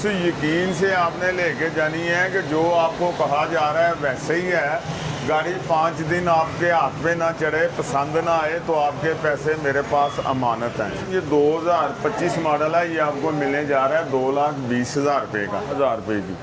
यकीन से आपने लेके जानी है कि जो आपको कहा जा रहा है वैसे ही है। गाड़ी 5 दिन आपके हाथ में ना चढ़े, पसंद ना आए तो आपके पैसे मेरे पास अमानत हैं। ये 2025 मॉडल है, ये आपको मिलने जा रहा है 2,20,000 रुपये का, 1000 रुपये की।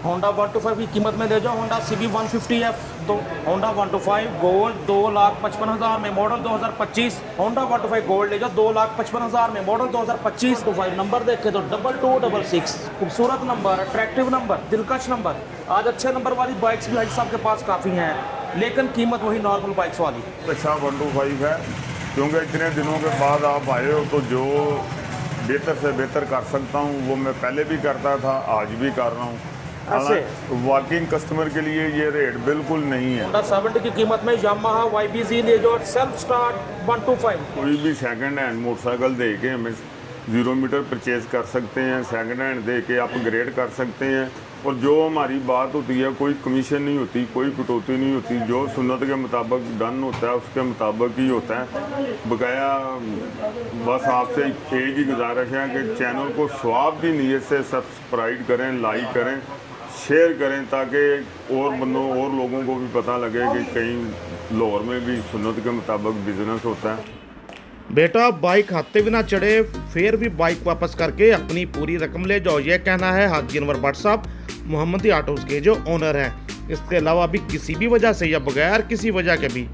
होंडा 125 की कीमत में ले जाओ। होंडा CB 150F, तो होंडा 125 गोल्ड 2,55,000 में, मॉडल 2025। होंडा 125 गोल्ड ले जाओ 2,55,000 में, मॉडल 2025। तो 5 नंबर देखे तो 2266, खूबसूरत नंबर, अट्रैक्टिव नंबर, दिलकश नंबर। आज अच्छे नंबर वाली बाइक्स भी भाई साहब के पास काफ़ी हैं, लेकिन कीमत वही नॉर्मल बाइक्स वाली। अच्छा 125 है, क्योंकि इतने दिनों के बाद आप आए हो तो जो बेहतर से बेहतर कर सकता हूँ वो मैं पहले भी करता था, आज भी कर रहा हूँ। वॉकिंग कस्टमर के लिए ये रेट बिल्कुल नहीं है। होंडा 70 की कीमत में यामाहा YBZ ले जाओ, सेल्फ स्टार्ट 125। कोई भी सेकंड हैंड मोटरसाइकिल दे के हमें 0 मीटर परचेज कर सकते हैं, सेकंड हैंड दे के अपग्रेड कर सकते हैं। और जो हमारी बात होती है, कोई कमीशन नहीं होती, कोई कटौती नहीं होती, जो सुन्नत के मुताबिक डन होता है उसके मुताबिक ही होता है। बकाया बस आपसे एक ही गुजारिश है कि चैनल को स्वाब की नीयत से सब्सक्राइब करें, लाइक करें, शेयर करें, ताकि और बंदों और लोगों को भी पता लगे कि कहीं लाहौर में भी सुन्नत के मुताबिक बिजनेस होता है। बेटा बाइक हाथे भी ना चढ़े फिर भी बाइक वापस करके अपनी पूरी रकम ले जाओ, यह कहना है हाजी अनवर भट्ट साहब, मोहम्मदी ऑटोज़ के जो ओनर हैं। इसके अलावा भी किसी भी वजह से या बगैर किसी वजह के भी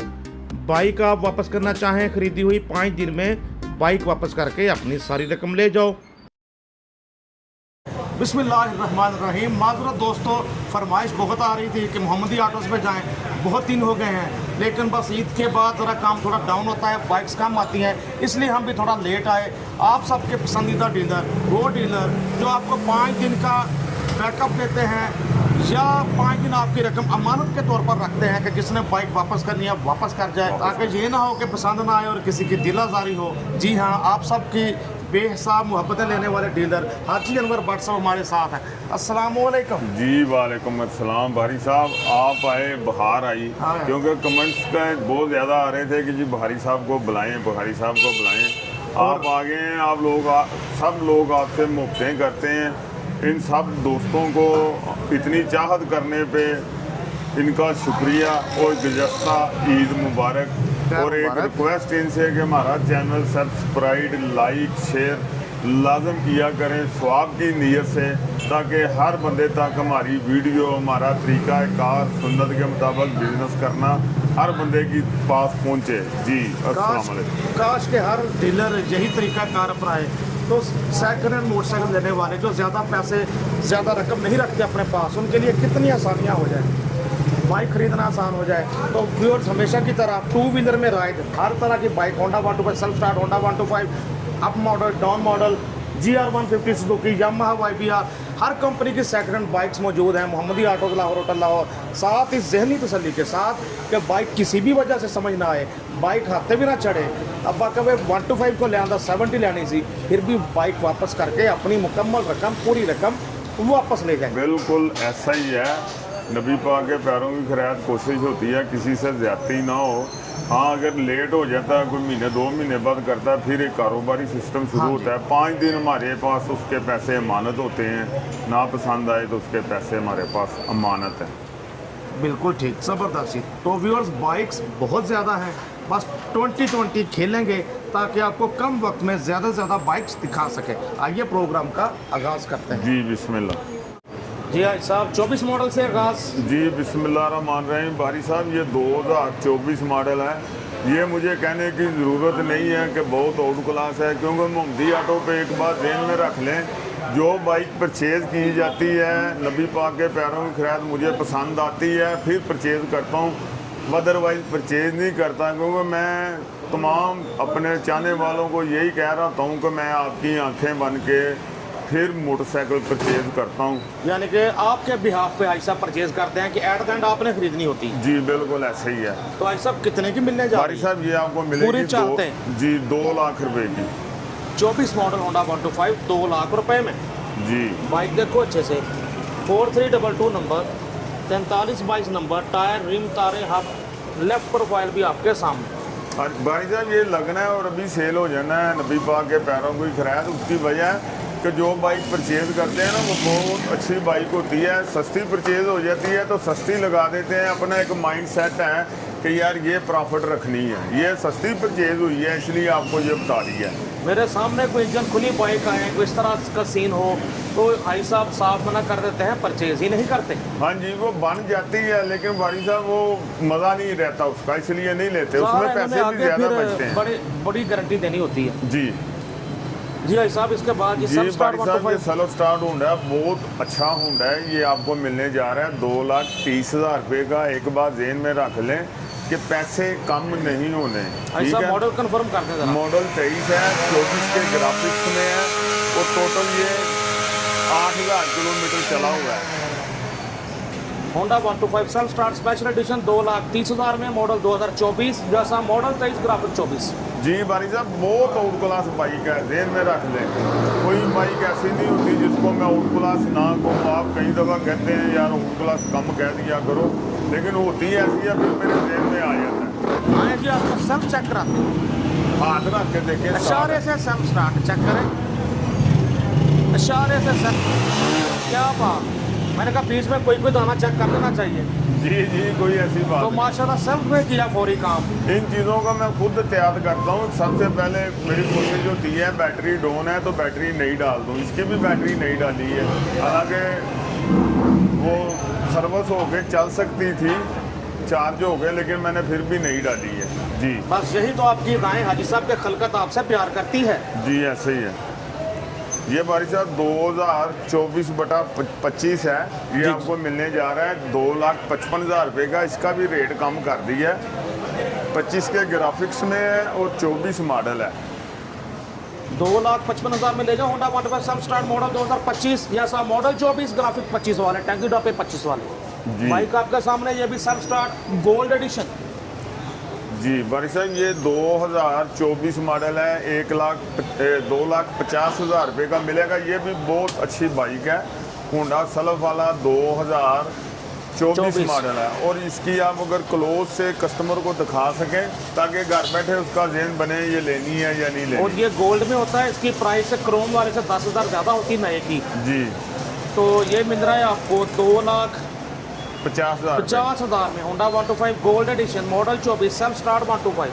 बाइक आप वापस करना चाहें, खरीदी हुई 5 दिन में बाइक वापस करके अपनी सारी रकम ले जाओ। बिस्मिल्लाहिर्रहमानिर्रहीम। माज़रत दोस्तों, फरमाइश बहुत आ रही थी कि मोहम्मदी ऑटोज़ पे जाएं, बहुत दिन हो गए हैं, लेकिन बस ईद के बाद ज़रा काम थोड़ा डाउन होता है, बाइक्स कम आती हैं, इसलिए हम भी थोड़ा लेट आए। आप सबके पसंदीदा डीलर, वो डीलर जो आपको 5 दिन का बैकअप देते हैं या 5 दिन आपकी रकम अमानत के तौर पर रखते हैं कि जिसने बाइक वापस करनी है वापस कर जाए, ताकि ये ना हो कि पसंद ना आए और किसी की दिल आज़ारी हो। जी हाँ, आप सबकी बेहिसाब मोहब्बतें लेने वाले डीलर हाजी अनवर भट्ट साहब हमारे साथ हैं। अस्सलाम वालेकुम। जी वालेकुम अस्सलाम। भारी साहब आप आए, बहार आई, क्योंकि कमेंट्स का बहुत ज़्यादा आ रहे थे कि जी भारी साहब को बुलाएं, भारी साहब को बुलाएं। आप आ गए हैं, आप लोग सब लोग आपसे मुफ्तें करते हैं। इन सब दोस्तों को इतनी चाहत करने पे इनका शुक्रिया और गुज़श्ता ईद मुबारक। और एक रिक्वेस्ट इनसे कि हमारा चैनल सब्सक्राइब, लाइक, शेयर लाजम किया करें स्वाब की नीयत से, ताकि हर बंदे तक हमारी वीडियो, हमारा तरीका कार सुन्नत के मुताबिक बिजनेस करना हर बंदे की पास पहुँचे। जी अस्सलाम वालेकुम। काश के हर डीलर यही तरीका कार अपनाए, तो सेकंड हैंड मोटरसाइकिल लेने वाले जो ज़्यादा पैसे, ज़्यादा रकम नहीं रखते अपने पास, उनके लिए कितनी आसानियाँ हो जाए, बाइक खरीदना आसान हो जाए। तो व्यूअर्स, हमेशा की तरह 2 व्हीलर में राइड, हर तरह की bike, Honda 125 self start, Honda 125 up model, down model, GR 150 Suzuki, Yamaha YBR, हर कंपनी की सेकंड हैंड बाइक्स मौजूद हैं मोहम्मदी ऑटोज़ लाहौर, होटल लाहौर। साथ ही जहनी तसल्ली के साथ कि बाइक किसी भी वजह से समझ ना आए, बाइक हाथे भी ना चढ़े, अब कभी 125 को ले आंदा 70 लेनी सी, फिर भी बाइक वापस करके अपनी मुकम्मल रकम, पूरी रकम वापस ले जाए। बिल्कुल ऐसा ही है। नबी पाक के पैरों की खैरात कोशिश होती है किसी से ज़्यादती ना हो। हाँ, अगर लेट हो जाता है, कोई महीने 2 महीने बाद करता है, फिर एक कारोबारी सिस्टम शुरू होता है। 5 दिन हमारे पास उसके पैसे अमानत होते हैं, ना पसंद आए तो उसके पैसे हमारे पास अमानत है। बिल्कुल ठीक, ज़बरदस्त। तो व्यूअर्स, बाइक्स बहुत ज़्यादा हैं, बस 2020 खेलेंगे ताकि आपको कम वक्त में ज़्यादा से ज़्यादा बाइक्स दिखा सके। आइए प्रोग्राम का आगाज़ करते हैं। जी बिस्मिल्लाह। जी हाजी साहब, 24 मॉडल से आगाज़। जी बिस्मिल्लाहिर्रहमानिर्रहीम। भारी साहब ये 2024 मॉडल है। ये मुझे कहने की ज़रूरत नहीं है कि बहुत आउट क्लास है, क्योंकि मोहम्मदी ऑटो पे एक बात ध्यान में रख लें, जो बाइक परचेज़ की जाती है नबी पाक के पैरों की खैरात मुझे पसंद आती है, फिर परचेज़ करता हूँ, अदरवाइज़ परचेज़ नहीं करता। क्योंकि मैं तमाम अपने चाहने वालों को यही कह रहा हूँ कि मैं आपकी आँखें बन के फिर मोटरसाइकिल परचेज करता हूँ। यानी कि आपके बिहाफ पे ऐसा परचेज करते हैं कि एट द एंड आपने खरीदनी होती है। जी बिल्कुल ऐसे ही है। तो ऐसा कितने की मिलने जा रही है? साहब ये आपको मिलेगी पूरी चाहते हैं जी 2 लाख रुपए की। 24 मॉडल होंडा 125 2 लाख रुपए में। जी बाइक देखो अच्छे से, 4322 नंबर, 4322 नंबर, टायर, रिम, तारे, हब, लेफ्ट प्रोफाइल भी आपके सामने। भाई साहब ये लगना है और अभी सेल हो जाना है। नबी पाक के पैरों की खैरात, उसकी वजह कि जो बाइक परचेज़ करते हैं ना वो बहुत अच्छी बाइक होती है, सस्ती परचेज़ हो जाती है तो सस्ती लगा देते हैं। अपना एक माइंड सेट है कि यार ये प्रॉफिट रखनी है, ये सस्ती परचेज़ हुई है इसलिए आपको ये बता दी है। मेरे सामने कोई इंजन खुली बाइक आए, कोई इस तरह का सीन हो तो भाई साहब साफ मना कर देते हैं, परचेज ही नहीं करते। हाँ जी, वो बन जाती है लेकिन भाई साहब वो मज़ा नहीं रहता उसका, इसलिए नहीं लेते, उसमें पैसे भी ज़्यादा बचते हैं। बड़ी गारंटी देनी होती है। जी जी भाई साहब, इसके बाद ये जी भाई साहब, ये सेल्फ स्टार्ट होंडा बहुत अच्छा होंडा है। ये आपको मिलने जा रहा है 2,30,000 रुपये का। एक बार जेन में रख लें कि पैसे कम नहीं होने। ठीक है, मॉडल कंफर्म कर दें। मॉडल 23 है, 24 के ग्राफिक्स में है और टोटल ये 8,000 किलोमीटर चला हुआ है। Honda 125 self start special edition 2,30,000 में, मॉडल 2024, जैसा मॉडल 23, ग्राफिक 24। जी भाई साहब, बहुत आउट क्लास बाइक है, जेन में रख लें। कोई बाइक ऐसी नहीं होती जिसको मैं आउट क्लास ना कहूँ। आप कई दफ़ा कहते हैं यार आउट क्लास कम कह दिया करो, लेकिन होती ऐसी है, फिर मेरे जेन में आ जाता है। हाँ जी, आपको सेल्फ चेक कराते हैं, हाथ रख के देखें, इशारे से सेल्फ स्टार्ट चेक करें, इशारे से सेल्फ। क्या बात, मैंने कहा बीच में कोई दाना चेक कर लेना चाहिए। जी जी, कोई ऐसी बात तो नहीं। माशाल्लाह सेल्फ में किया फौरी काम। इन चीज़ों का मैं खुद तैयार करता हूँ। सबसे पहले मेरी कोशिश होती है बैटरी डाउन है तो बैटरी नहीं डाल दूँ। इसकी भी बैटरी नहीं डाली है, हालांकि वो सर्विस हो के चल सकती थी, चार्ज हो गए, लेकिन मैंने फिर भी नहीं डाली है। जी बस यही तो आपकी गाय हाजी साहब के खलकत आपसे प्यार करती है। जी ऐसे ही है। ये बारी साहब 2024/25 है। ये आपको मिलने जा रहा है 2,55,000 रुपये का। इसका भी रेट कम कर दिया है, 25 के ग्राफिक्स में है और 24 मॉडल है। 2,55,000 में ले जाओ होंडा 125 सेल्फ स्टार्ट मॉडल 2025, जैसा मॉडल 24, ग्राफिक 25 वाले, टैंकी डॉपे 25 वाले। बाइक आपके सामने, ये भी सेल्फ स्टार्ट गोल्ड एडिशन। जी बारी साहब, ये 2024 मॉडल है। 2,50,000 रुपये का मिलेगा। ये भी बहुत अच्छी बाइक है, होंडा सेल्फ वाला 2024 मॉडल है। और इसकी आप अगर क्लोज से कस्टमर को दिखा सकें ताकि घर बैठे उसका ज़हन बने ये लेनी है या नहीं लेनी। और ये गोल्ड में होता है, इसकी प्राइस से क्रोम वाले से 10,000 ज़्यादा होती है नए की। जी, तो ये मिल रहा है आपको 2,50,000 में, Honda 125 gold edition model 24 self start 125।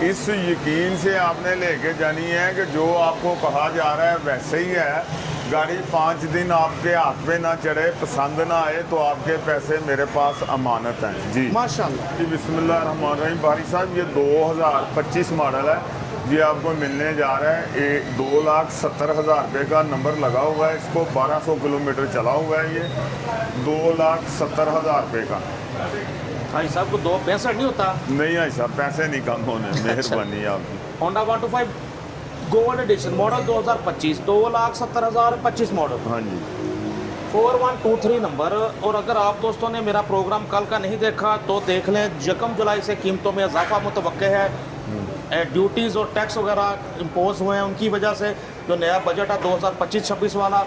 इस यकीन से आपने लेके जानी है कि जो आपको कहा जा रहा है वैसे ही है। गाड़ी 5 दिन आपके हाथ पे ना चढ़े, पसंद ना आए तो आपके पैसे मेरे पास अमानत हैं। जी माशाल्लाह। जी बिस्मिल्लाहिर्रहमानिर्रहीम। बारी साहब, ये 2025 मॉडल है। ये आपको मिलने जा रहा है 2,70,000 रुपये का नंबर लगा हुआ है। इसको 1,200 किलोमीटर चला हुआ है। ये 2,70,000 रुपये का। भाई साहब को 2,65 नहीं होता? नहीं भाई साहब, पैसे नहीं कम होने, मेहरबानी आपकी। Honda 125 gold edition model 2025, 2,70,000 25 model. हाँ जी, 4123 नंबर। और अगर आप दोस्तों ने मेरा प्रोग्राम कल का नहीं देखा तो देख लें। 1 जुलाई से कीमतों में इजाफा मुतवक्के है। ड्यूटीज़ और टैक्स वगैरह इम्पोज हुए हैं, उनकी वजह से जो नया बजट है 2025-26 वाला,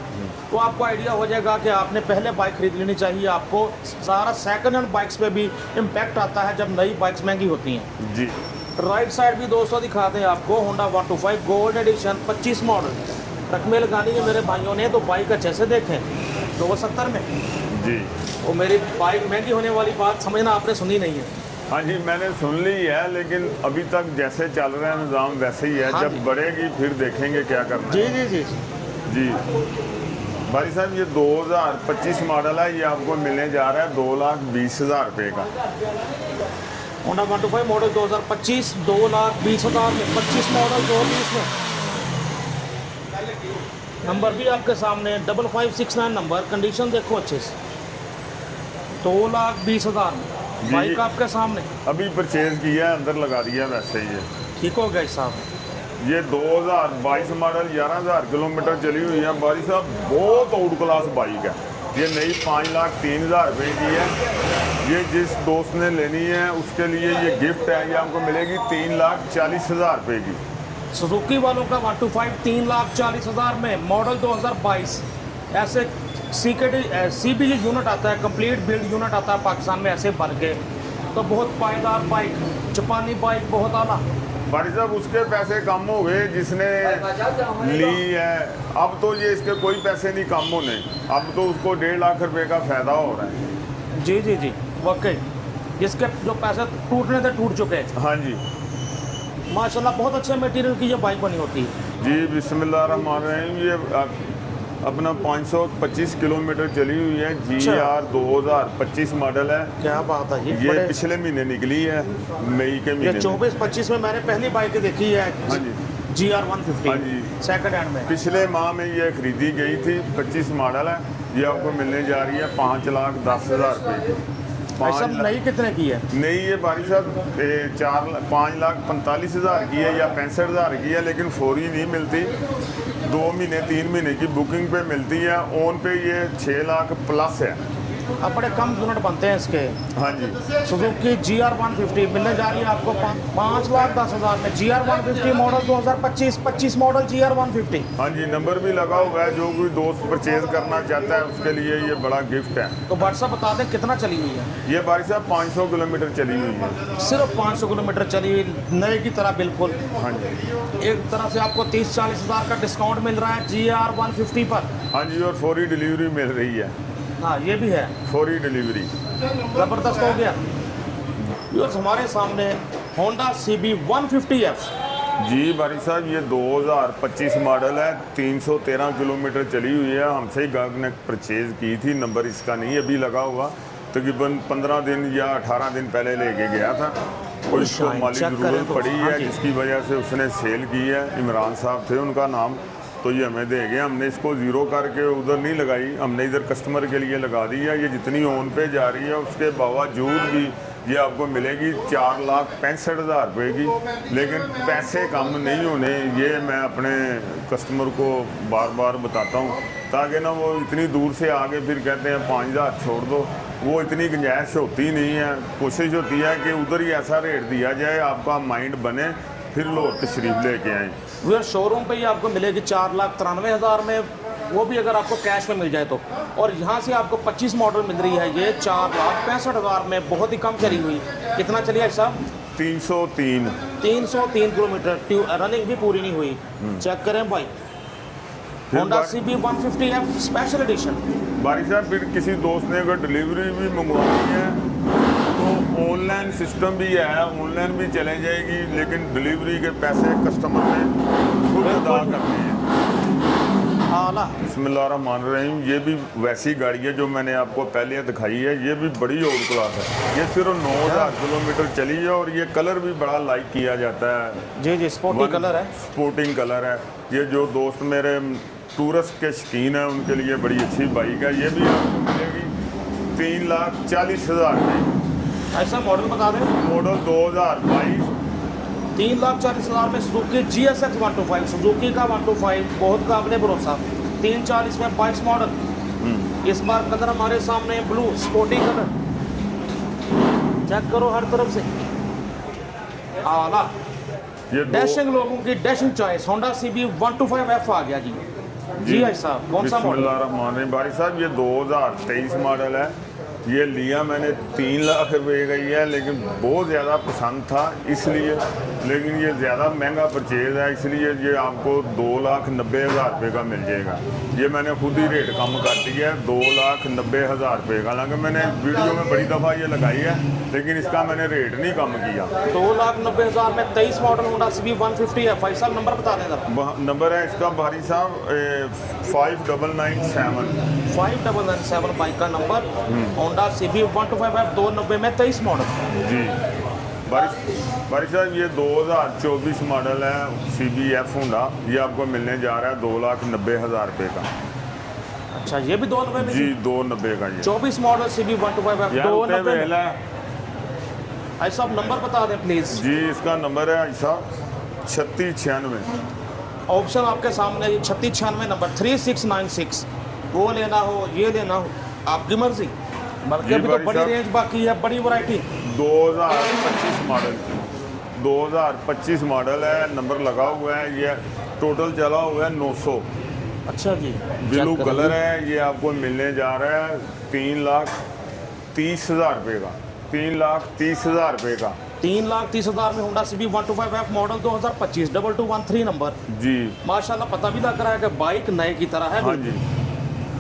तो आपको आइडिया हो जाएगा कि आपने पहले बाइक खरीद लेनी चाहिए। आपको सारा सेकंड हैंड बाइक्स पे भी इम्पैक्ट आता है जब नई बाइक्स महंगी होती हैं। जी राइट साइड भी दोस्तों दिखाते हैं आपको, होंडा 125 गोल्ड एडिशन 25 मॉडल। रकमें लगानी है मेरे भाइयों ने तो बाइक अच्छे से देखें। 270 में जी। वो मेरी बाइक महंगी होने वाली बात समझना आपने सुनी नहीं है। हाँ जी, मैंने सुन ली है, लेकिन अभी तक जैसे चल रहा है निज़ाम वैसे ही है। हाँ जब जी। बढ़ेगी फिर देखेंगे क्या करना जी है। जी जी जी भाई साहब, ये 2025 मॉडल है। ये आपको मिलने जा रहा है 2,20,000 रुपये का। होंडा 125 मॉडल 2025, 2,20,000 में 25 मॉडल 2020 में। नंबर भी आपके सामने 5569 नंबर। कंडीशन देखो अच्छे से। 2,20,000 में बाइक आपके सामने। अभी परचेज किया है, अंदर लगा दिया वैसे ही है। ठीक हो गया साहब। ये 2022 मॉडल 11,000 किलोमीटर चली हुई है। बारी साहब, बहुत आउट क्लास बाइक है। ये नई 5,03,000 रुपये की है। ये जिस दोस्त ने लेनी है उसके लिए ये गिफ्ट है। ये आपको मिलेगी 3,40,000 रुपये की। सुजुकी वालों का 125 3,40,000 में, मॉडल 2022। ऐसे CBG यूनिट आता है, कंप्लीट बिल्ड यूनिट आता है पाकिस्तान में ऐसे बन के। तो बहुत पायदार बाइक, जापानी बाइक, बहुत आला। भाई साहब उसके पैसे कम हो गए जिसने ली है। अब तो ये इसके कोई पैसे नहीं कम होने, अब तो उसको 1.5 लाख रुपए का फ़ायदा हो रहा है। जी जी जी, वाकई जिसके जो पैसे टूटने थे टूट चुके हैं। हाँ जी माशाल्लाह बहुत अच्छे मटेरियल की ये बाइक बनी होती है। जी, बिस्मिल्लाहिर्रहमानिर्रहीम। ये अपना 525 किलोमीटर चली हुई है। GR 2025 मॉडल है। क्या बात है, ये बड़े- पिछले महीने निकली है, मई के ये महीने में। 24-25 में मैंने पहली बाइक देखी है। हाँ जी GR 150 हाँ जी। सेकंड हैंड में। पिछले माह में ये खरीदी गई थी। 25 मॉडल है। ये आपको मिलने जा रही है 5,10,000 रुपये की। भाई साहब नई कितने की है? नहीं, ये भाई साहब 5,45,000 की है या 65,000 की है, लेकिन फौरी नहीं मिलती। 2 महीने 3 महीने की बुकिंग पे मिलती है। ऑन पे ये 6 लाख प्लस है। अब बड़े कम यूनिट बनते हैं इसके। हाँ जी सुजुकी GR 150 मिलने जा रही है आपको 5,10,000 में। GR 150 model 2025 model GR 150। हाँ जी, नंबर भी लगा हुआ है। जो कोई दोस्त परचेज करना चाहता है उसके लिए ये बड़ा गिफ्ट है। तो व्हाट्सअप बता दें कितना चली हुई है? ये भाई साहब 500 किलोमीटर चली हुई है। सिर्फ 500 किलोमीटर चली हुई, नए की तरह बिल्कुल। हाँ जी एक तरफ से आपको 30-40 हज़ार का डिस्काउंट मिल रहा है GR 150 पर। हाँ जी, और फौरी डिलीवरी मिल रही है। हाँ ये भी है, फौरी डिलीवरी। ज़बरदस्त हो गया। ये हमारे सामने होंडा CB 150F। जी भाई साहब, ये 2025 मॉडल है। 313 किलोमीटर चली हुई है। हमसे ही गाहक ने परचेज की थी। नंबर इसका नहीं अभी लगा हुआ, तकरीबन 15 दिन या 18 दिन पहले लेके गया था। और इसको माली चेक करें ज़रूरत तो। पड़ी हाँ है, जी। जिसकी वजह से उसने सेल की है। इमरान साहब थे उनका नाम, तो ये हमें दे गए। हमने इसको ज़ीरो करके उधर नहीं लगाई, हमने इधर कस्टमर के लिए लगा दी है। ये जितनी ऑन पे जा रही है उसके बावजूद भी ये आपको मिलेगी 4,65,000 रुपये की। लेकिन पैसे कम नहीं होने, ये मैं अपने कस्टमर को बार बार बताता हूँ, ताकि ना वो इतनी दूर से आगे फिर कहते हैं 5,000 छोड़ दो। वो इतनी गुंजाइश होती नहीं है। कोशिश होती है कि उधर ही ऐसा रेट दिया जाए, आपका माइंड बने, फिर लोग तशरीफ लेके आएँ। वो शोरूम पे ही आपको मिलेगी 4,93,000 में, वो भी अगर आपको कैश में मिल जाए तो। और यहाँ से आपको 25 मॉडल मिल रही है ये 4,65,000 में, बहुत ही कम चली हुई। कितना चली है साहब? 303। 303 किलोमीटर, रनिंग भी पूरी नहीं हुई। चेक करें भाई, Honda CB 150F special edition. बारिश साहब, फिर किसी दोस्त ने अगर डिलीवरी भी मंगवानी है तो ऑनलाइन सिस्टम भी है, ऑनलाइन भी चले जाएगी, लेकिन डिलीवरी के पैसे कस्टमर ने खुद अदा करने हैं। आला बिस्मिल्लाहिर्रहमानिर्रहीम। ये भी वैसी गाड़ी है जो मैंने आपको पहले दिखाई है। ये भी बड़ी ओल्ड क्लास है। ये सिर्फ 9,000 किलोमीटर चली है और ये कलर भी बड़ा लाइक किया जाता है। जी जी, स्पोर्टी कलर है। स्पोर्टिंग कलर है। ये जो दोस्त मेरे टूरिस्ट के शौकीन हैं उनके लिए बड़ी अच्छी बाइक है। ये भी आपको मिलेगी 3,40,000 की। ऐसा मॉडल बता दें। मॉडल 2022। 3,40,000 में सुजुकी GSX 125, सुजुकी का 125 बहुत काबिल भरोसा। 3,40,000 में 22 मॉडल। इस बार कलर हमारे सामने ब्लू स्पोर्टी कलर, चेक करो हर तरफ से। आला ये डैशिंग लोगों की dashing choice, Honda CB 125F आ गया जी। जी भाई साहब, कौन सा मॉडल? बिस्मिल्लाहिर्रहमानिर्रहीम। भाई साहब, ये 2023 मॉडल है। ये लिया मैंने 3 लाख रुपए का ही है, लेकिन बहुत ज़्यादा पसंद था इसलिए, लेकिन ये ज़्यादा महंगा परचेज़ है इसलिए ये आपको 2,90,000 रुपये का मिल जाएगा। ये मैंने खुद ही रेट कम कर दिया है 2,90,000 रुपये का। हालांकि मैंने वीडियो में बड़ी दफ़ा ये लगाई है, लेकिन इसका मैंने रेट नहीं कम किया। 2,90,000 में 23 मॉडल होंडा CB 150F। भाई साहब नंबर बता दें जरा। नंबर है इसका भारी साहब 5997। 5997 बाइक का नंबर। होंडा CB 125F 290 में 23 मॉडल। जी बारिश साहब, ये 2024 मॉडल है CBF होंडा। ये आपको मिलने जा रहा है 2,90,000 रुपये का। अच्छा, ये भी 290 में जी 290 का। ये 24 मॉडल CB 125F 290 में। ऐसा आप नंबर बता दें प्लीज़। जी इसका नंबर है ऐसा 3696। ऑप्शन आपके सामने 3696 नंबर 3696। वो लेना हो, ये लेना हो, आपकी मर्जी। बल्कि अभी तो भाई बड़ी साहब। रेंज बाकी है, बड़ी वैरायटी। 2025 मॉडल 2025 मॉडल है। नंबर लगा हुआ है। ये टोटल चला हुआ है 900। अच्छा जी, ब्लू चेक कलर करें। है। ये आपको मिलने जा रहा है 3,30,000 रुपये का। 3,30,000 रुपये का। 3,30,000 में Honda CB 125F model 2025 2213 number. जी माशाल्लाह पता भी लग रहा है कि बाइक नए की तरह है। हाँ जी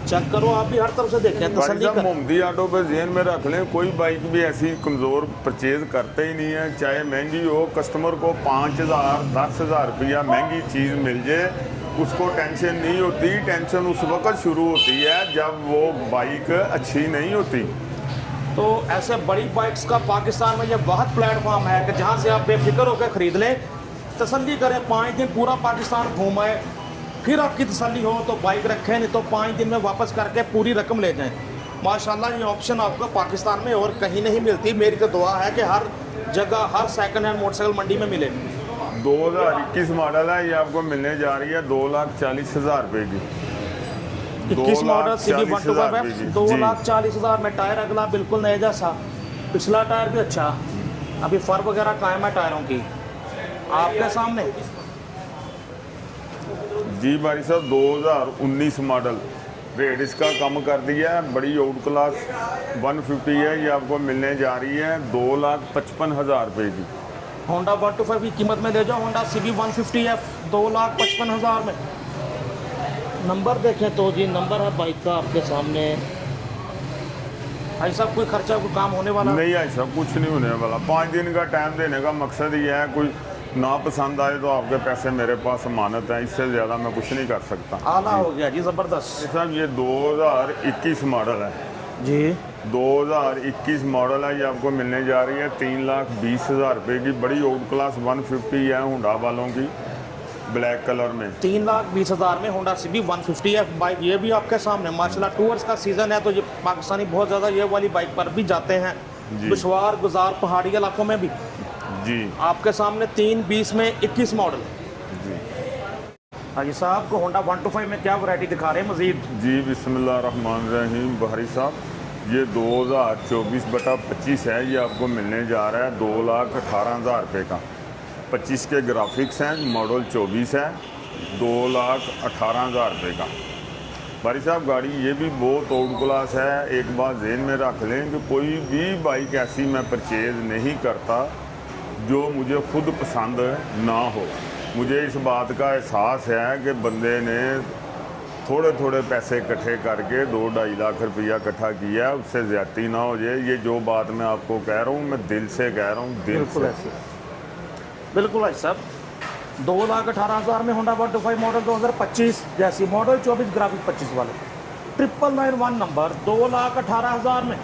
चेक करो, आप भी हर तरफ से देखें, भाई तसल्ली साहब, कर। मोहम्मदी ऑटो पे ज़हन में रख लें, कोई बाइक भी ऐसी कमज़ोर परचेज करते ही नहीं है, चाहे महंगी हो। कस्टमर को 5,000 10,000 रुपया महंगी चीज़ मिल जाए, उसको टेंशन नहीं होती। टेंशन उस वक्त शुरू होती है जब वो बाइक अच्छी नहीं होती। तो ऐसे बड़ी बाइक्स का पाकिस्तान में ये बहुत प्लेटफॉर्म है कि जहाँ से आप बेफिक्र होकर ख़रीद लें, तसल्ली करें, 5 दिन पूरा पाकिस्तान घूमाए, फिर आपकी तसल्ली हो तो बाइक रखें, नहीं तो 5 दिन में वापस करके पूरी रकम ले जाएं। माशाल्लाह ये ऑप्शन आपको पाकिस्तान में और कहीं नहीं मिलती। मेरी तो दुआ है कि हर जगह, हर सेकंड हैंड मोटरसाइकिल मंडी में मिले। 2021 मॉडल है, ये आपको मिलने जा रही है 2,40,000 रुपये की। 21 मॉडल CB 2,40,000 125F 2,40,000 में। टायर अगला बिल्कुल नए जैसा, पिछला टायर भी अच्छा, अभी फर वगैरह कायम है टायरों की आपके सामने। जी भाई साहब, 2019 मॉडल, रेट इसका कम कर दिया है, बड़ी आउट क्लास 150 है, ये आपको मिलने जा रही है 2,55,000 रुपये की। होंडा 125 की कीमत में ले जाओ होंडा CB 150F 2,55,000 में। नंबर देखें तो जी, नंबर है बाइक का आपके सामने। भाई साहब कोई खर्चा, कोई काम होने वाला नहीं है साहब, कुछ नहीं होने वाला। 5 दिन का टाइम देने का मकसद ये है, कोई ना पसंद आए तो आपके पैसे मेरे पास अमानत है, इससे ज़्यादा मैं कुछ नहीं कर सकता। आला हो गया जी, ज़बरदस्त। साहब ये 2021 मॉडल है जी, 2021 मॉडल है, ये आपको मिलने जा रही है 3,20,000 रुपये की। बड़ी आउट क्लास 150 है होंडा वालों की, ब्लैक कलर में। 3,20,000 में होंडा CB 150F बाइक, ये भी आपके सामने। माशाल्लाह टूर्स का सीज़न है तो ये पाकिस्तानी बहुत ज़्यादा ये वाली बाइक पर भी जाते हैं, दुश्वार गुजार पहाड़ी इलाकों में भी। जी आपके सामने 3,20 में 21 मॉडल। जी हाजी साहब को होंडा 125 में क्या वैरायटी दिखा रहे हैं मजीद? जी बिस्मिल्लाहिर्रहमानिर्रहीम बहारी साहब, ये 2024/25 है, ये आपको मिलने जा रहा है 2,18,000 रुपये का। 25 के ग्राफिक्स हैं, मॉडल 24 है, 2,18,000 रुपये का। भाई साहब गाड़ी ये भी बहुत आउट क्लास है। एक बात ज़हन में रख लें कि कोई भी बाइक ऐसी मैं परचेज़ नहीं करता जो मुझे खुद पसंद ना हो। मुझे इस बात का एहसास है कि बंदे ने थोड़े थोड़े पैसे इकट्ठे करके 2-2.5 लाख रुपया इकट्ठा किया है, उससे ज़्यादती ना हो जाए। ये जो बात मैं आपको कह रहा हूँ, मैं दिल से कह रहा हूँ, दिल बिल्कुल से। ऐसे, बिल्कुल भाई साहब। 2,18,000 में होंडा 125 मॉडल 2025 जैसी, मॉडल 24 ग्राफिक 25 वाले, 9991 नंबर 2,18,000 में।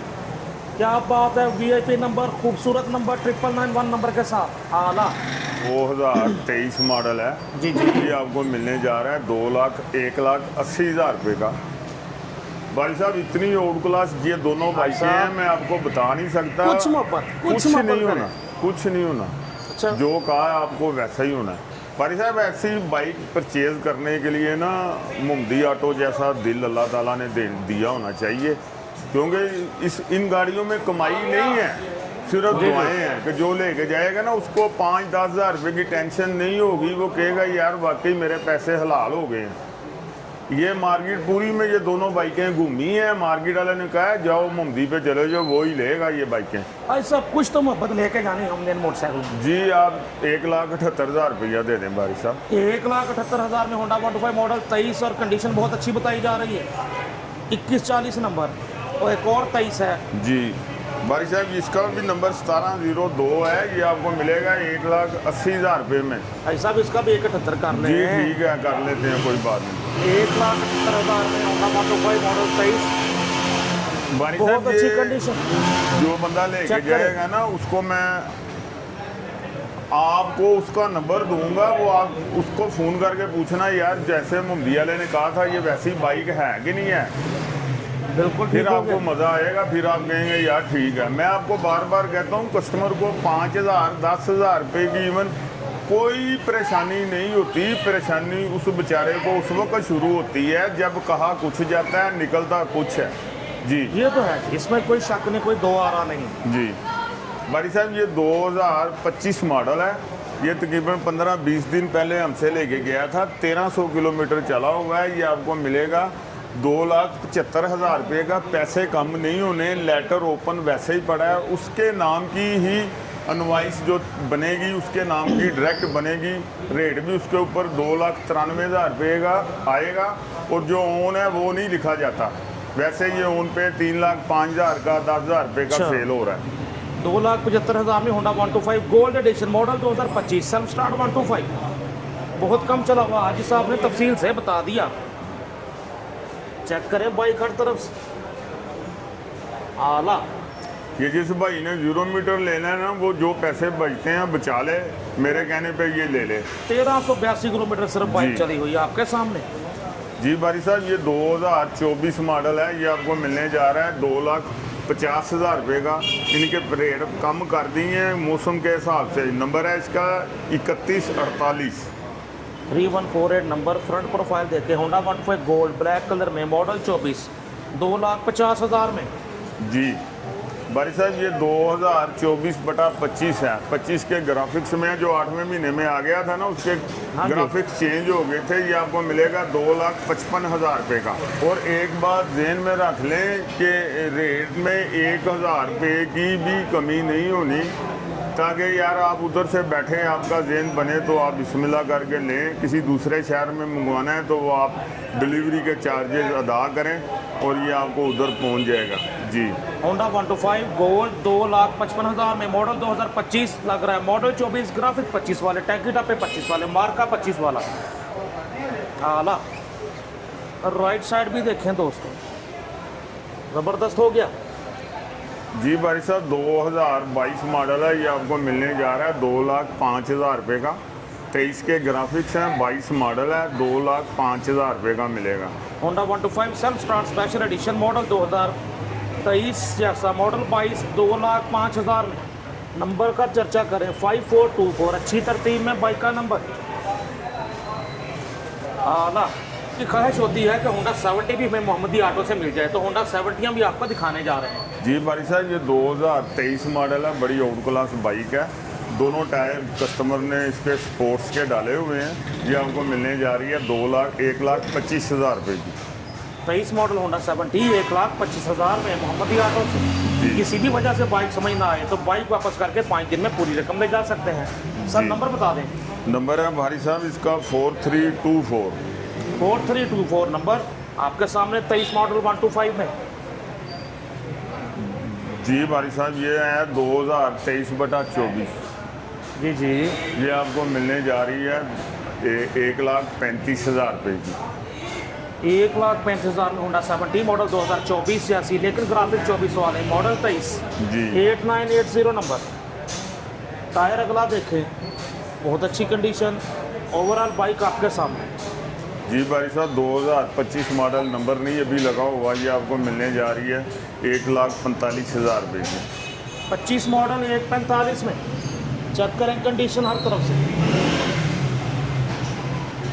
क्या बात है, VIP नंबर, खूबसूरत नंबर, 9991 नंबर के साथ, आला। 2023 मॉडल है जी जी। ये आपको मिलने जा रहा है 2,01,80,000 रुपये का। भाई साहब इतनी आउट क्लास ये दोनों बाइकें हैं, मैं आपको बता नहीं सकता। कुछ मोहब्बत, कुछ नहीं होना, कुछ नहीं होना। अच्छा, जो कहा है आपको वैसा ही होना है। भाई साहब ऐसी बाइक परचेज़ करने के लिए ना मोहम्मदी ऑटो जैसा दिल अल्लाह ताला ने दिया होना चाहिए, क्योंकि इन गाड़ियों में कमाई नहीं है, सिर्फ दुआएं हैं कि जो लेके जाएगा ना उसको 5-10 हज़ार रुपये की टेंशन नहीं होगी। वो कहेगा यार वाकई मेरे पैसे हलाल हो गए हैं। ये मार्केट पूरी में ये दोनों बाइकें घूमी हैं, मार्केट वाले ने कहा है जाओ मोहम्मदी पे चले जाओ, वो ही लेगा ये बाइकें। भाई साहब कुछ तो मोहब्बत लेके जानी हमने मोटरसाइकिल। जी आप 1,78,000 रुपया दे दें भाई साहब। 1,78,000 में होंडा 125 मॉडल 23 और कंडीशन बहुत अच्छी बताई जा रही है, 2140 नंबर और एक और 23 है। जी भाई साहब इसका भी नंबर 1702 है, ये आपको मिलेगा 1,80,000 रुपये में। भाई साहब इसका भी 1,78 कर जी लें। ठीक है, कर लेते हैं, कोई बात नहीं। 1,78,000 में होंडा 125 मॉडल 23, भाई बहुत साहब अच्छी ये कंडीशन। जो बंदा लेके चेक करें। जाएगा ना उसको मैं आपको उसका नंबर दूंगा, वो आप उसको फ़ोन करके पूछना यार जैसे मोहम्मदी वाले ने कहा था ये वैसी बाइक है कि नहीं है। बिल्कुल फिर ठीक हो आपको गया। मज़ा आएगा, फिर आप कहेंगे यार ठीक है। मैं आपको बार बार कहता हूँ कस्टमर को 5,000 10,000 रुपये की इवन कोई परेशानी नहीं होती। परेशानी उस बेचारे को उस वक्त शुरू होती है जब कहा कुछ जाता है निकलता कुछ है। जी ये तो है, इसमें कोई शक नहीं, कोई दो आ रहा नहीं। जी भाई साहब ये 2025 मॉडल है, ये तकरीबन 15-20 दिन पहले हमसे लेके गया था, 1,300 किलोमीटर चला हुआ है। ये आपको मिलेगा 2,75,000 रुपये का। पैसे कम नहीं होने, लेटर ओपन वैसे ही पड़ा है, उसके नाम की ही इनवॉइस जो बनेगी उसके नाम की डायरेक्ट बनेगी, रेट भी उसके ऊपर 2,93,000 रुपये का आएगा, और जो ओन है वो नहीं लिखा जाता। वैसे ये ओन पे 3,05,000 का 10,000 रुपये का अच्छा। सेल हो रहा है। 2,75,000 में Honda 125 gold edition model 2025 self start 125 बहुत कम चला हुआ। हाजी साहब ने तफसील से बता दिया। चेक करें बाइक हर तरफ से आला। ये जिस भाई ने 0 मीटर लेना है ना, वो जो पैसे बचते हैं बचा ले, मेरे कहने पे ये ले ले। 1382 किलोमीटर सिर्फ बाइक जी। चली हुई है आपके सामने। जी बारी साहब, ये 2024 मॉडल है, ये आपको मिलने जा रहा है 2,50,000 रुपये का। इनके रेट कम कर दिए हैं मौसम के हिसाब से। नंबर है इसका 3148। 3148 नंबर। फ्रंट प्रोफाइल देखे होंडा 125 गोल्ड ब्लैक कलर में मॉडल 24 2,50,000 में। जी बारी साहब, ये 2024/25 है। 25 के ग्राफिक्स में जो 8वें महीने में आ गया था ना, उसके हाँ जी। ग्राफिक्स चेंज हो गए थे। ये आपको मिलेगा 2,55,000 रुपये का। और एक बात ज़हन में रख लें कि रेट में 1,000 रुपये की भी कमी नहीं होनी, ताकि यार आप उधर से बैठे आपका ज़हन बने तो आप बिस्मिल्लाह करके लें। किसी दूसरे शहर में मंगवाना है तो वो आप डिलीवरी के चार्जेस अदा करें और ये आपको उधर पहुंच जाएगा। जी होंडा 125 गोल्ड 2,55,000 में मॉडल 2025 लग रहा है। मॉडल 24 ग्राफिक 25 वाले, टैंकी टपे 25 वाले, मार्का 25 वाला आला। राइट साइड भी देखें दोस्तों, ज़बरदस्त हो गया। जी भाई साहब, 2022 मॉडल है, ये आपको मिलने जा रहा है 2,05,000 रुपये का। 23 के ग्राफिक्स हैं, 22 मॉडल है, 2,05,000 रुपये का मिलेगा। Honda 125 self start special edition model 2023 जैसा मॉडल 22 2,05,000 में। नंबर का चर्चा करें 5424, अच्छी तरतीब में बाइक का नंबर आला। की ख्वाहिश होती है कि होंडा 70 भी हमें मोहम्मदी ऑटो से मिल जाए, तो होंडा 70 भी आपको दिखाने जा रहे हैं। जी भाई साहब, ये 2023 मॉडल है, बड़ी आउट क्लास बाइक है। दोनों टायर कस्टमर ने इसके स्पोर्ट्स के डाले हुए हैं। ये आपको मिलने जा रही है 1,25,000 रुपये की। 23 मॉडल होंडा 70 1,25,000 में मोहम्मदी ऑटो से। जी। किसी भी वजह से बाइक समझ ना आए तो बाइक वापस करके 5 दिन में पूरी रकम ले जा सकते हैं। सर जी। नंबर बता दें। नंबर है भाई साहब इसका 4324। 4324 नंबर आपके सामने। 23 मॉडल 125 में। जी भाई साहब, ये है 2023/24। जी जी। ये आपको मिलने जा रही है 1,35,000 रुपये की। 1,35,000 में होंडा 70 मॉडल 2024 86, लेकिन ग्राफिक 24 वाले मॉडल 23 जी 8980 नंबर। टायर अगला देखें, बहुत अच्छी कंडीशन। ओवरऑल बाइक आपके सामने। जी भाई साहब, 2025 मॉडल, नंबर नहीं अभी लगा हुआ। ये आपको मिलने जा रही है 1,45,000 रुपये की। 25 मॉडल 1,45 में। चेक करें कंडीशन हर तरफ से।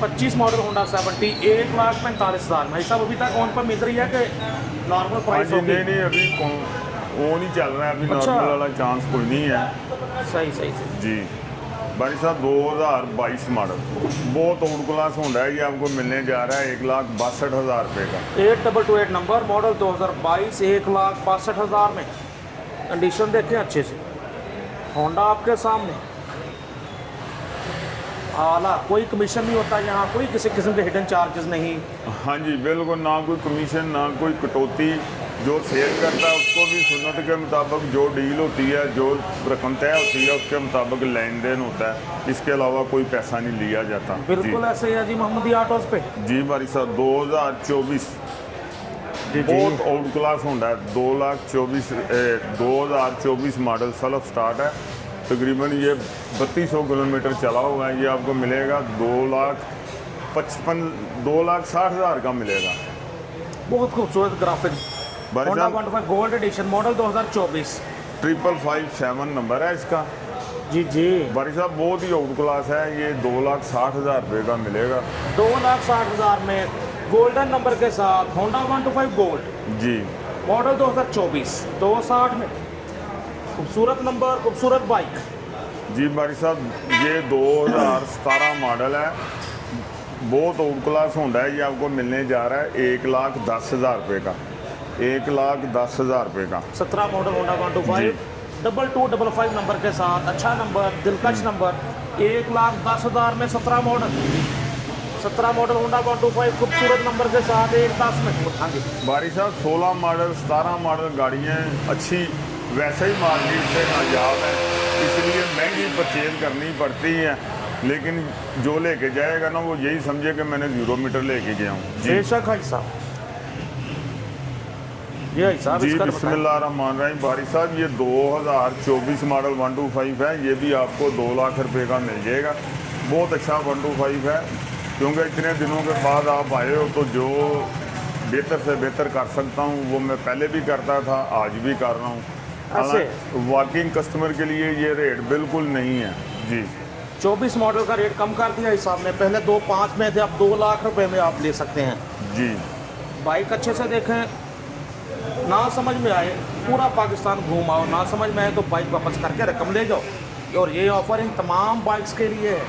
25 मॉडल होंडा 70 1,45,000 में। साहब अभी तक ऑन पर मिल रही है कि नॉर्मल प्राइस होगी? नहीं अभी वो नहीं चल रहा है, अभी अच्छा। नॉर्मल वाला चांस कोई नहीं है। सही सही सही। जी भाई साहब, 2022 मॉडल, बहुत आउट क्लास होंडा है। ये आपको मिलने जा रहा है 1,62,000 रुपये का। 8228 नंबर मॉडल 2022 1,62,000 में। कंडीशन देखें अच्छे से। होंडा आपके सामने आला। कोई कमीशन नहीं होता यहाँ, कोई किसी किस्म के हिडन चार्जेस नहीं। हाँ जी बिल्कुल, ना कोई कमीशन ना कोई कटौती। जो सेल करता है उसको भी सुन्नत के मुताबिक जो डील होती है, जो रकम तय होती है उसके मुताबिक लेन देन होता है। इसके अलावा कोई पैसा नहीं लिया जाता। बिल्कुल ऐसे ही है जी मोहम्मदी ऑटोज पे। जी भाई साहब, 2024 जी बहुत आउट क्लास होंडा है। 2024 मॉडल सेल्फ स्टार्ट है। तकरीबन ये 3200 किलोमीटर चला हुआ है। ये आपको मिलेगा 2,60,000 का मिलेगा। बहुत खूबसूरत ग्राफिक्स। भाई होंडा साहब, 125 गोल्ड एडिशन मॉडल 2024। 5557 नंबर है इसका। जी जी। भाई साहब, बहुत ही आउट क्लास है। ये 2,60,000 रुपये का मिलेगा। 2,60,000 में गोल्डन नंबर के साथ होंडा 125 गोल्ड जी मॉडल 2024 260 में। खूबसूरत नंबर, खूबसूरत बाइक। जी भाई साहब, ये 2017 मॉडल है। बहुत आउट क्लास होंडा है। ये आपको मिलने जा रहा है 1,10,000 रुपये का। 1,10,000 रुपये का। 17 मॉडल होंडा 125 2255 नंबर के साथ, अच्छा नंबर, दिलकश नंबर, 1,10,000 में 17 मॉडल होंडा 125 खूबसूरत नंबर के साथ 1,10 में। हाँ जी बारी साहब 16 मॉडल 17 मॉडल गाड़ियाँ अच्छी वैसे ही मार्केट से नायाब है, इसलिए महंगी परचेज करनी पड़ती है, लेकिन जो लेके जाएगा ना वो यही समझे कि मैंने 0 मीटर लेके गया हूँ। जी बेशक भाई साहब, ये हिसाब जी इसका बिस्मिल्लाहिर्रहमानिर्रहीम। बारी साहब ये 2024 मॉडल 125 है, ये भी आपको 2 लाख रुपए का मिल जाएगा। बहुत अच्छा 125 है, क्योंकि इतने दिनों के बाद आप आए हो तो जो बेहतर से बेहतर कर सकता हूँ वो मैं पहले भी करता था, आज भी कर रहा हूँ। वॉकिंग कस्टमर के लिए ये रेट बिल्कुल नहीं है। जी 24 मॉडल का रेट कम कर दिया हिसाब ने, पहले 2,5 में थे, अब 2 लाख रुपए में आप ले सकते हैं। जी बाइक अच्छे से देखें, ना समझ में आए पूरा पाकिस्तान घूम आओ, ना समझ में आए तो बाइक वापस करके रकम ले जाओ, और ये ऑफर इन तमाम बाइक्स के लिए है।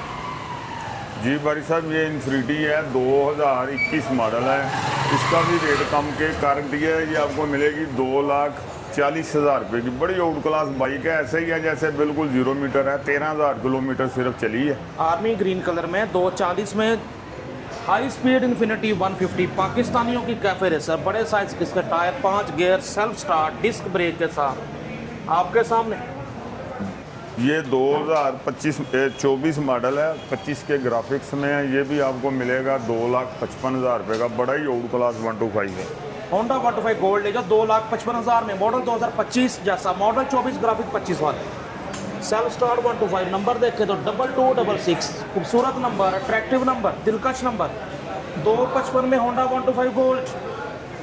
जी बारी साहब ये इन्फिनिटी है, 2021 मॉडल है, इसका भी रेट कम के कर दिया है, ये आपको मिलेगी 2,40,000 रुपये की। बड़ी आउट क्लास बाइक है, ऐसे ही है जैसे बिल्कुल 0 मीटर है, 13,000 किलोमीटर सिर्फ चली है। आर्मी ग्रीन कलर में 240 में हाई स्पीड इन्फिनिटी 150 पाकिस्तानियों की कैफे रेसर, बड़े साइज इसके tyre, 5 gear, self start, disc brake के साथ आपके सामने। ये 2024 मॉडल है, 25 के ग्राफिक्स में है, ये भी आपको मिलेगा 2,55,000 रुपये का। बड़ा ही आउट क्लास 125 है। होंडा 125 गोल्ड ले जाओ 2,55,000 में, मॉडल 2025 जैसा, मॉडल 24 ग्राफिक 25 वाले, सेल्फ स्टार्ट 125 नंबर देखे तो 2266 खूबसूरत नंबर, अट्रैक्टिव नंबर, दिलकश नंबर, 255 में होंडा 125 गोल्ड।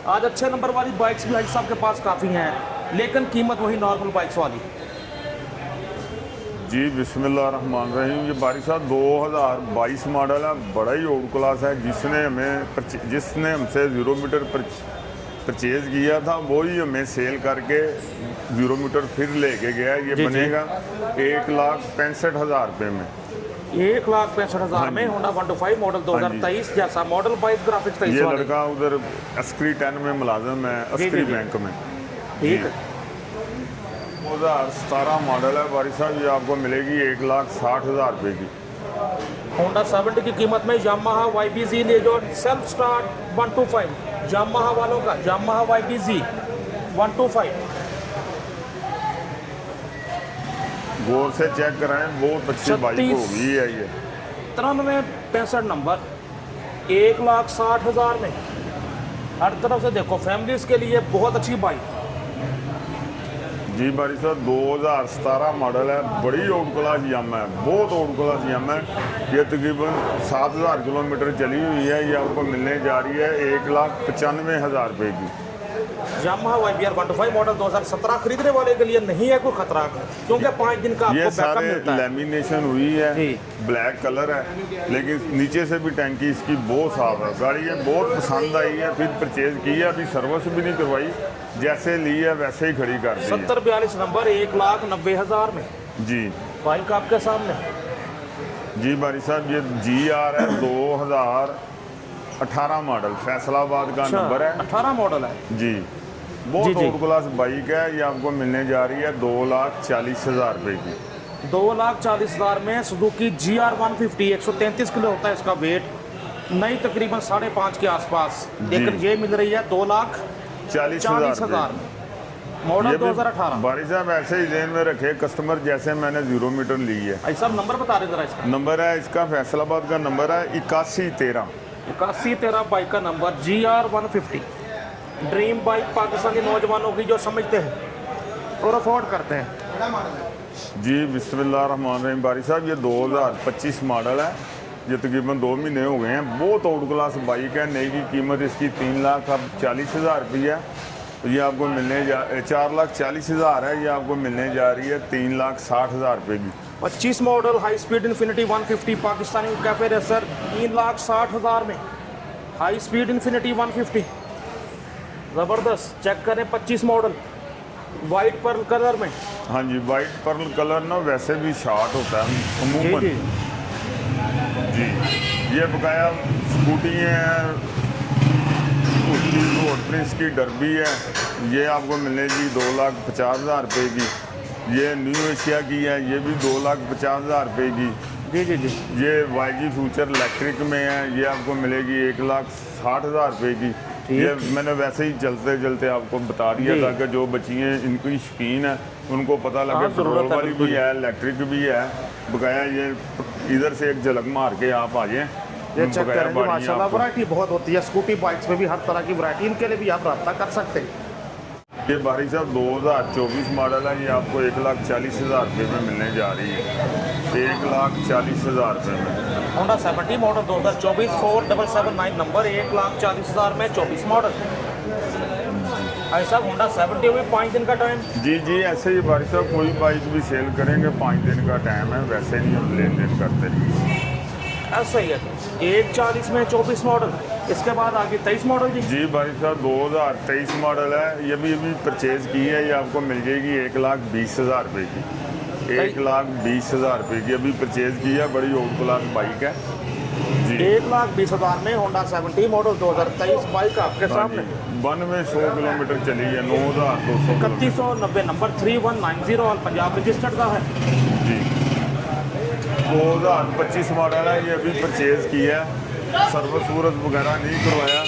आज अच्छे नंबर वाली बाइक्स भी भाई साहब के पास काफ़ी हैं, लेकिन कीमत वही नॉर्मल बाइक्स वाली। जी बिस्मिल्लाहिर्रहमानिर्रहीम। ये बारी साहब 2022 मॉडल है, बड़ा ही आउट क्लास है। जिसने हमसे 0 मीटर परचेज किया था वही हमें सेल करके 0 मीटर फिर लेके गया। ये बनेगा 1,65,000 रुपये में, 1,65,000 में होंडा 125 मॉडल 2023 जैसा, मॉडल 22 ग्राफिक्स 23 ये वाले। लड़का उधर अस्करी 10 में मुलाजिम है, अस्करी बैंक में। ठीक है। 2017 मॉडल है बारी साहब, ये आपको मिलेगी 1,60,000 रुपये की। होंडा 70 की कीमत में यामाहा YBZ ले जो, सेल्फ स्टार्ट 125 यामाहा वालों का, यामाहा YBZ 125। गौर से चेक कराएं, बहुत अच्छी बाइक होगी है ये। 9365 नंबर 1,60,000 में, हर तरफ से देखो, फैमिलीज के लिए बहुत अच्छी बाइक। जी बारी साहब 2017 मॉडल है, बड़ी आउट क्लास यामा है, बहुत आउट क्लास यामा है। ये तकरीबन 7,000 किलोमीटर चली हुई है, ये आपको मिलने जा रही है 1,95,000 रुपये की। यामाहा YBR 125 मॉडल 2017 खरीदने वाले के लिए नहीं है कोई खतरा, क्योंकि 5 दिन का ये आपको बैकअप सारे मिलता है। लेमिनेशन हुई है, ब्लैक कलर है, लेकिन नीचे से भी टैंकी इसकी बहुत साफ है। गाड़ी है बहुत पसंद आई है, फिर परचेज की है, अभी सर्विस भी नहीं करवाई, जैसे ली है वैसे ही खड़ी कर दी है। 7042 नंबर 1,90,000 में जी बाइक आपके सामने। जी बारी साहब ये GR है 2018 मॉडल, फैसलाबाद का नंबर है, 18 मॉडल है जी। बहुत आउट क्लास बाइक है, ये आपको मिलने जा रही है 2,40,000 रुपये की। 2,40,000 में सुजुकी GR 150 133 किलो होता है इसका वेट, नई तकरीबन 5.5 के आसपास, लेकिन ये मिल रही है 2,40,000 मॉडल 2018। बारी साहब ऐसे ही ध्यान में रखे कस्टमर, जैसे मैंने 0 मीटर ली है। ऐसा नंबर बता रहे जरा इसका। नंबर है इसका फैसलाबाद का नंबर है 8113 बाइक का number GR 150, dream bike Pakistani नौजवानों की जो समझते हैं और अफोर्ड करते हैं। जी बिस्मिल्लाहिर्रहमानिर्रहीम। बारी साहब ये 2025 मॉडल है, ये तकरीबन 2 महीने हो गए हैं। बहुत आउट क्लास बाइक है, नई की कीमत इसकी 3,40,000 रुपये है। ये आपको मिलने 4,40,000 है, ये आपको मिलने जा रही है 3,60,000 रुपये की। 25 model high speed infinity 150 Pakistani cafe racer 3,60,000 में, हाई स्पीड इन्फिनिटी 150 ज़बरदस्त। चेक करें 25 मॉडल वाइट पर्ल कलर में। हाँ जी, वाइट पर्ल कलर ना वैसे भी शार्ट होता है अमूमन जी। ये बकाया स्कूटी है, उसकी रोड प्रिंस की डरबी है, ये आपको मिलेगी 2,50,000 रुपये की। ये न्यू एशिया की है, ये भी 2,50,000 रुपये की। जी जी जी। ये YG फ्यूचर इलेक्ट्रिक में है, ये आपको मिलेगी 1,60,000 रुपये की। ये मैंने वैसे ही चलते चलते आपको बता दिया था कि जो बच्चियाँ इनकी शौकीन है उनको पता लगे पेट्रोल वाली भी है, इलेक्ट्रिक भी है। बकाया ये इधर से एक झलक मार के आप आ जाए। ये चेक करें जी, माशाल्लाह वैरायटी बहुत होती है। स्कूटी बाइक्स में भी हर तरह की वैरायटी, इनके लिए भी आप रब्ता कर सकते हैं। ये बारी साहब 2024 मॉडल है, ये आपको 1,40,000 रुपये में मिलने जा रही है। 1,40,000 रुपये में होंडा 70 मॉडल 2024 4779 नंबर, 1,40,000 में 24 मॉडल। ऐसा होंडा 70 में 5 दिन का टाइम। जी जी, ऐसे ही बारी साहब कोई बाइक भी सेल करेंगे 5 दिन का टाइम है, वैसे नहीं हम लेन देन करते। ऐसा ही है 1,40 में 24 मॉडल। इसके बाद आगे 23 मॉडल जी भाई साहब 2023 मॉडल है, ये भी अभी परचेज़ की है। ये आपको मिल जाएगी 1,20,000 रुपये की। 1,20,000 रुपये की अभी परचेज़ की है, बड़ी ओल्ड क्लास बाइक है जी। 1,20,000 में होंडा 70 मॉडल 2023 बाइक आपके सामने। 100 किलोमीटर चली है, 9,200 3190 नंबर 3190 और पंजाब रजिस्टर्ड का है जी। 2025 मॉडल है, ये अभी परचेज़ की है, सर्विस वूरस वगैरह नहीं करवाया,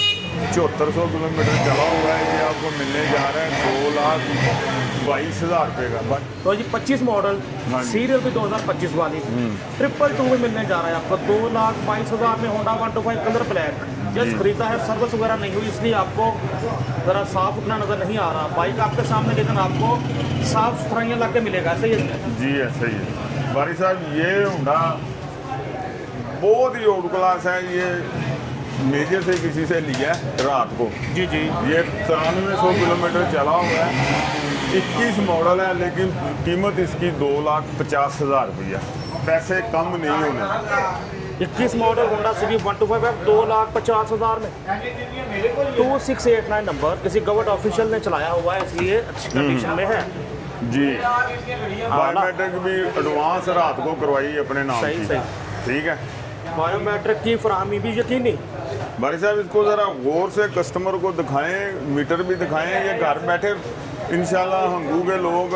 7400 किलोमीटर चला हुआ है। ये आपको मिलने जा रहा है 2,22,000 रुपये का। तो जी 25 मॉडल सीरियल भी 2025 वाली 222 में मिलने जा रहा है आपको 2,22,000 में होंडा 125 कलर ब्लैक। जस्ट खरीदा है, सर्विस वगैरह नहीं हुई, इसलिए आपको ज़रा साफ उतना नज़र नहीं आ रहा। बाइक आपके सामने, लेकिन आपको साफ सुथराइयाँ ला के मिलेगा। ऐसे ही है जी, ऐसे ही है बारी साहब। ये होंडा बहुत ही ओल्ड क्लास है, ये मेजर से किसी से लिया है रात को जी जी। ये 9300 किलोमीटर चला हुआ है, 21 मॉडल है, लेकिन कीमत इसकी 2,50,000 रुपया, पैसे कम नहीं होने। 21 मॉडल होंडा सिटी 125 है 2,50,000 में। 2689 नंबर, किसी गवर्नमेंट ऑफिशियल ने चलाया हुआ है, इसलिए अच्छी कंडीशन में है जी। बायोमेट्रिक भी एडवांस रात को करवाई अपने नाम सही की। सही ठीक है, बायोमेट्रिक की फराहमी भी यकीनी। भाई साहब इसको ज़रा गौर से कस्टमर को दिखाएं, मीटर भी दिखाएं। ये घर बैठे इंशाल्लाह हंगू के लोग,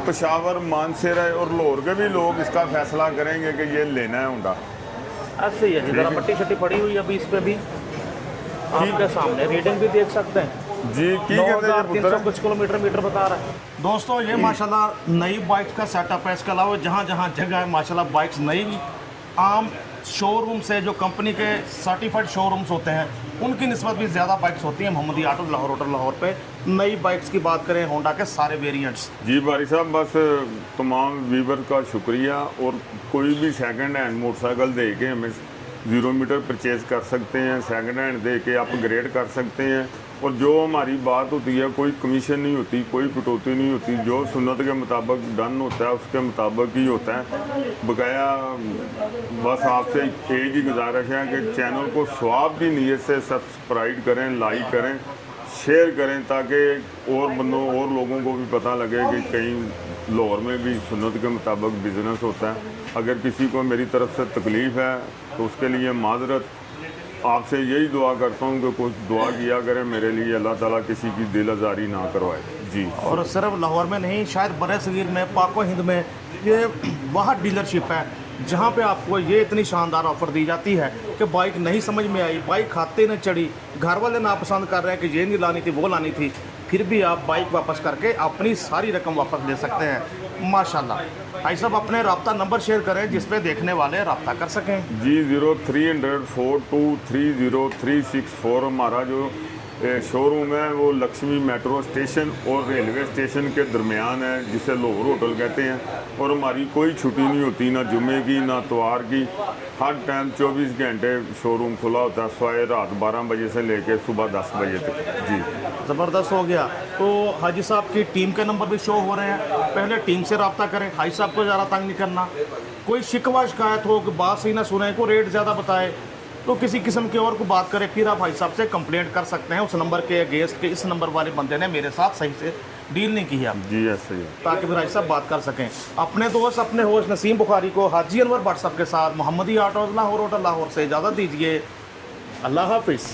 पेशावर, मानसर और लाहौर के भी लोग इसका फैसला करेंगे कि ये लेना है होंडा। ऐसे ही है जी, ज़रा पट्टी शट्टी पड़ी हुई है अभी इस पे भी आपके सामने, रीडिंग भी देख सकते हैं जी। 9,300 कुछ किलोमीटर मीटर बता रहा है। दोस्तों ये माशाल्लाह नई बाइक का सेटअप है। इसके अलावा जहाँ जहाँ जगह है माशाल्लाह बाइक्स नई, आम शोरूम से जो कंपनी के सर्टिफाइड शोरूम्स होते हैं उनकी निस्बत भी ज़्यादा बाइक्स होती हैं। मोहम्मदी ऑटो लाहौर पे नई बाइक्स की बात करें, होंडा के सारे वेरिएंट्स। जी भाई साहब, बस तमाम व्यूवर का शुक्रिया। और कोई भी सेकंड हैंड मोटरसाइकिल दे के हमें 0 मीटर परचेज़ कर सकते हैं, सेकंड हैंड दे के अपग्रेड कर सकते हैं। और जो हमारी बात होती है, कोई कमीशन नहीं होती, कोई कटौती नहीं होती, जो सुन्नत के मुताबिक डन होता है उसके मुताबिक ही होता है। बकाया बस आपसे एक ही गुजारिश है कि चैनल को स्वाब की नीयत से सब्सक्राइब करें, लाइक करें, शेयर करें, ताकि और बंदों और लोगों को भी पता लगे कि कहीं लाहौर में भी सुन्नत के मुताबिक बिज़नेस होता है। अगर किसी को मेरी तरफ से तकलीफ़ है तो उसके लिए माजरत। आपसे यही दुआ करता हूँ कि कुछ दुआ किया करें मेरे लिए, अल्लाह ताला किसी की दिल आज़ारी ना करवाए जी। और सिर्फ लाहौर में नहीं, शायद बड़े सगीर में, पाको हिंद में ये वहाँ डीलरशिप है जहाँ पे आपको ये इतनी शानदार ऑफ़र दी जाती है कि बाइक नहीं समझ में आई, बाइक खाते न चढ़ी, घर वाले नापसंद कर रहे हैं कि ये नहीं लानी थी वो लानी थी, फिर भी आप बाइक वापस करके अपनी सारी रकम वापस ले सकते हैं माशाल्लाह। भाई साहब अपने रब्ता नंबर शेयर करें जिस पे देखने वाले रब्ता कर सकें जी। 0300 4230364 हमारा जो शोरूम है वो लक्ष्मी मेट्रो स्टेशन और रेलवे स्टेशन के दरमियान है, जिसे लाहौर होटल कहते हैं। और हमारी कोई छुट्टी नहीं होती, ना जुमे की ना इतवार की। हर टाइम 24 घंटे शोरूम खुला होता है, सवाए रात 12 बजे से लेकर सुबह 10 बजे तक जी। ज़बरदस्त हो गया। तो हाजी साहब की टीम के नंबर भी शो हो रहे हैं, पहले टीम से रब्ता करें। हाजी साहब को ज़्यादा तंग नहीं करना, कोई शिकवा शिकायत हो कि बात सही ना सुने, को रेट ज़्यादा बताए तो किसी किस्म के और को बात करें, फिर आप भाई साहब से कंप्लेंट कर सकते हैं। उस नंबर के अगेंस्ट के इस नंबर वाले बंदे ने मेरे साथ सही से डील नहीं की है जी, ऐसे ही, ताकि फिर भाई साहब बात कर सकें। अपने दोस्त अपने होस्ट नसीम बुखारी को हाजी अनवर व्हाट्सअप के साथ मोहम्मदी ऑटो लाहौर से इजाज़त दीजिए। अल्लाह हाफिज़।